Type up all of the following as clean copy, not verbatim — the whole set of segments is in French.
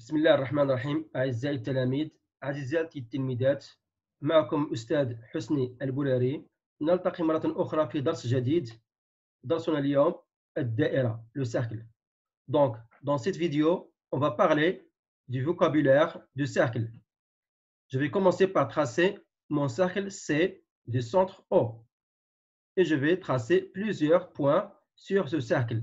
بسم الله الرحمن الرحيم. أعزائي التلاميذ، عزيزاتي التلميذات، معكم أستاذ حسني البولاري. نلتقي مرة أخرى في درس جديد. درسنا اليوم الدائرة, le cercle. Donc, dans cette vidéo, on va parler du vocabulaire du cercle. Je vais commencer par tracer mon cercle C du centre O. Et je vais tracer plusieurs points sur ce cercle.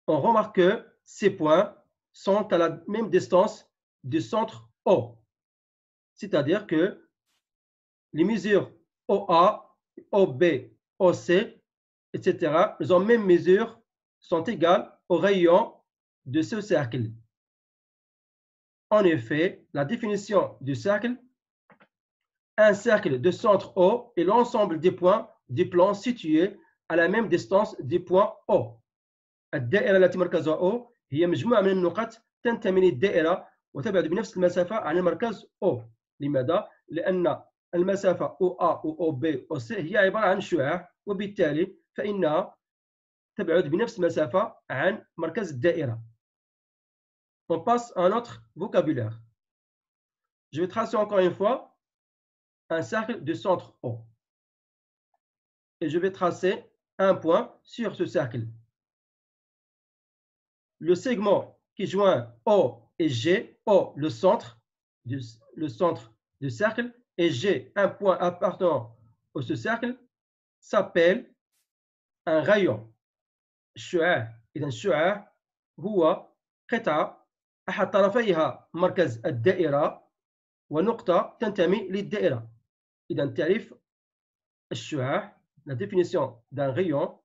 On remarque que ces points sont à la même distance du centre O. C'est-à-dire que les mesures OA, OB, OC, etc., les mêmes mesures sont égales au rayon de ce cercle. En effet, la définition du cercle, un cercle de centre O est l'ensemble des points du plan situés à la même distance du point O. الدائرة التي مركزها O هي مجموعة من النقط تنتمي للدائرة وتبعد بنفس المسافة عن المركز O. لماذا؟ لأن المسافة OA و OB OC هي عبارة عن شعاع، وبالتالي فإنها تبعد بنفس المسافة عن مركز الدائرة. On passe à un autre vocabulaire. Je vais tracer encore une fois un cercle de centre O. Et je vais tracer un point sur ce cercle. Le segment qui joint O et G, O le centre du cercle, et G un point appartenant à ce cercle, s'appelle un rayon. الشعاع. إذا الشعاع هو قطعة أحد طرفيها مركز الدائرة ونقطة تنتمي للدائرة. إذا تعريف الشعاع, la définition d'un rayon.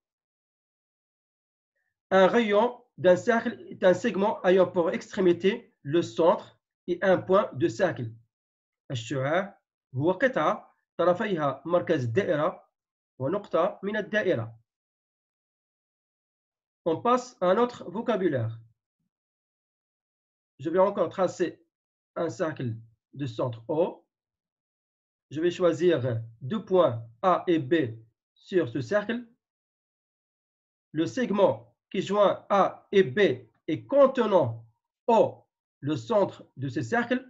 Un rayon d'un cercle est un segment ayant pour extrémité le centre et un point de cercle. الشعاع هو قطعة طرفيها مركز الدائرة ونقطة من الدائرة. On passe à un autre vocabulaire. Je vais encore tracer un cercle de centre O. Je vais choisir deux points A et B sur ce cercle. Le segment qui joint A et B et contenant O, le centre de ce cercle,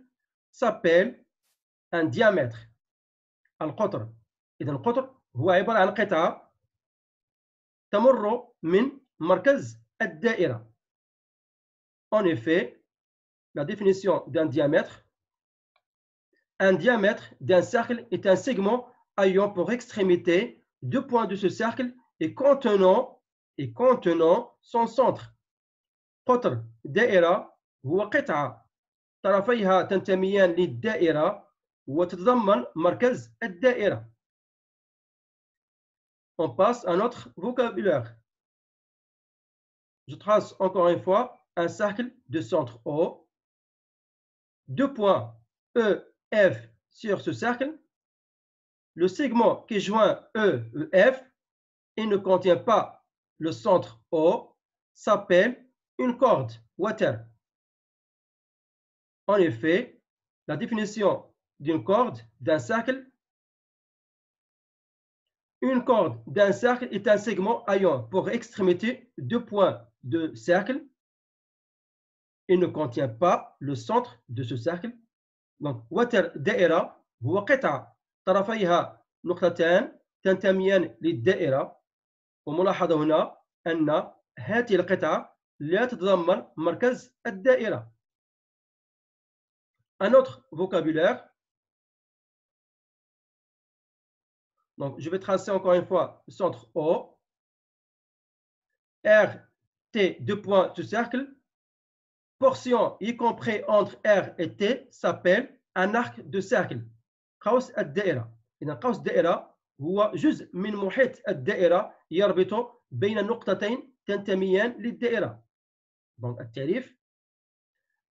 s'appelle un diamètre. القطر. إذا القطر هو عبارة عن قطعة تمر من مركز الدائرة. En effet, la définition d'un diamètre. Un diamètre d'un cercle est un segment ayant pour extrémité deux points de ce cercle et contenant son centre. قطر دائرة هو قطعة طرفيها تنتميان للدائرة وتتضمن مركز الدائرة. On passe à notre vocabulaire. Je trace encore une fois un cercle de centre O. Deux points E, F sur ce cercle. Le segment qui joint E et F et ne contient pas le centre O s'appelle une corde, water. En effet, la définition d'une corde d'un cercle. Une corde d'un cercle est un segment ayant pour extrémité deux points de cercle et ne contient pas le centre de ce cercle. Donc, water دائرة هو قطعة طرفيها نقطتان تنتميان للدائرة. وملاحظة هنا أن هذه القطعة لا تتضمن مركز الدائرة. Un autre vocabulaire. Donc, je vais tracer encore une fois le centre O. R, T, deux points de cercle. Portion y compris entre R et T s'appelle un arc de cercle. قوس الدائرة. إذا قوس الدائرة هو جزء من محيط الدائرة يربط بين النقطتين تنتميان للدائرة. Donc, التعريف.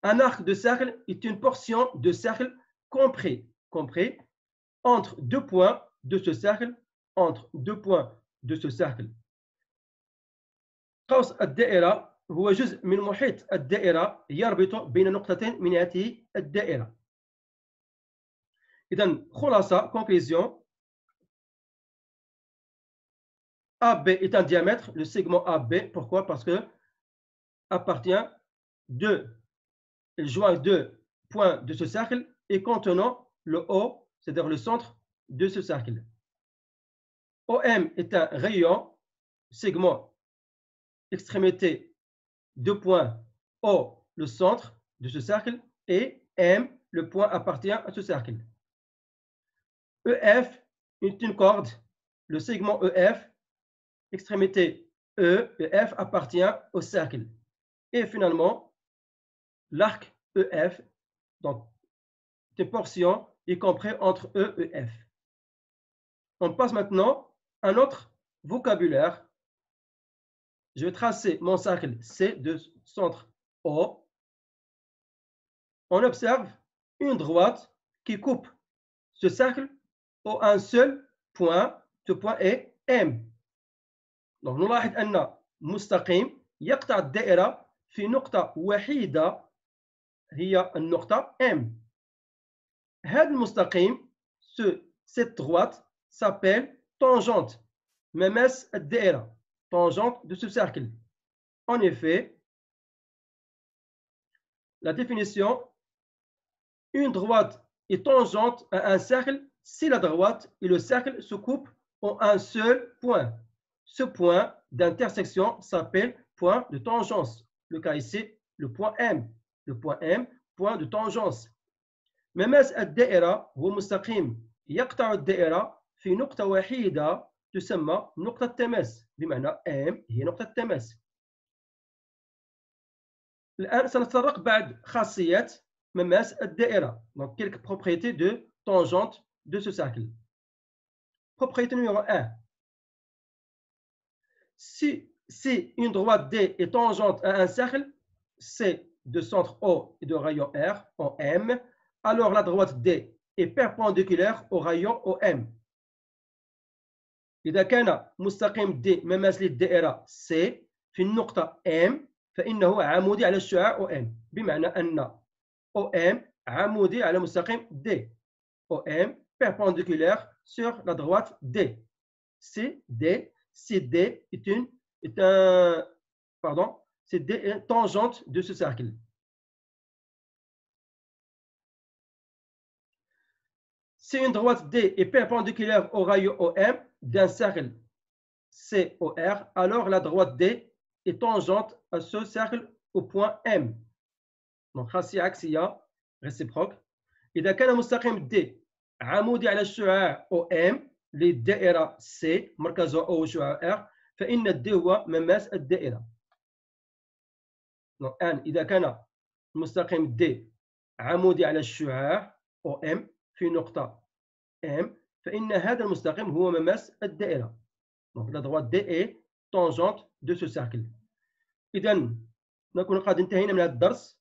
Un arc de cercle est une portion de cercle compris entre deux points de ce cercle. قوس الدائرة هو جزء من محيط الدائرة يربط بين نقطتين من هذه الدائرة. إذن خلاصة, conclusion. AB est un diamètre, le segment AB. Pourquoi? Parce que appartient il joint deux points de ce cercle et contenant le O, c'est-à-dire le centre de ce cercle. OM est un rayon, segment, extrémité, deux points, O, le centre de ce cercle, et M, le point appartient à ce cercle. EF est une corde, le segment EF, extrémité E, EF appartient au cercle. Et finalement, l'arc EF, donc une portion y compris entre E et F. On passe maintenant à un autre vocabulaire. Je vais tracer mon cercle C de centre O. On observe une droite qui coupe ce cercle au un seul point. Ce point est M. Donc, نلاحظ أن مستقيم يقطع الدائرة في نقطة وحيدة هي النقطة M. هذا المستقيم, cette droite s'appelle tangente مماس الدائرة, tangente de ce cercle. En effet, la définition, une droite est tangente à un cercle si la droite et le cercle se coupent en un seul point. Ce point d'intersection s'appelle point de tangence. Le cas ici, le point M. Le point M, point de tangence. مماس الدائرة هو مستقيم يقطع الدائرة في نقطة وحيدة تسمى نقطة تماس, بمعنى M هي نقطة تماس. الآن سنتطرق بعد خاصيات مماس الدائرة, donc quelques propriétés de tangente de ce cercle. Propriété numéro 1. Si une droite D est tangente à un cercle C de centre O et de rayon R en M, alors la droite D est perpendiculaire au rayon OM. إذا كان مستقيم D مماس للدائرة C في النقطة M فإنه عمودي على الشعاع OM, بمعنى أن OM عمودي على مستقيم D. OM perpendiculaire sur la droite D. CD est tangente de ce cercle. Si une droite D est perpendiculaire au rayon OM d'un cercle COR, alors la droite D est tangente à ce cercle au point M. Donc, خاصية عكسية réciproque. إذا كان مستقيم D عمودي على الشعاع OM للدائرة C مركزها O وشعاع R, فإن الد هو مماس الدائرة. الآن إذا كان المستقيم D عمودي على الشعاع OM في نقطة M, فإن هذا المستقيم هو مماس الدائرة. Donc la droite D est tangente de ce cercle. إذا نكون قد انتهينا من هذا الدرس,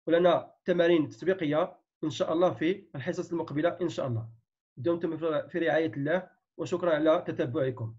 ولنا تمارين تطبيقية إن شاء الله في الحصص المقبلة إن شاء الله. دمتم في رعاية الله وشكرا على تتبعكم.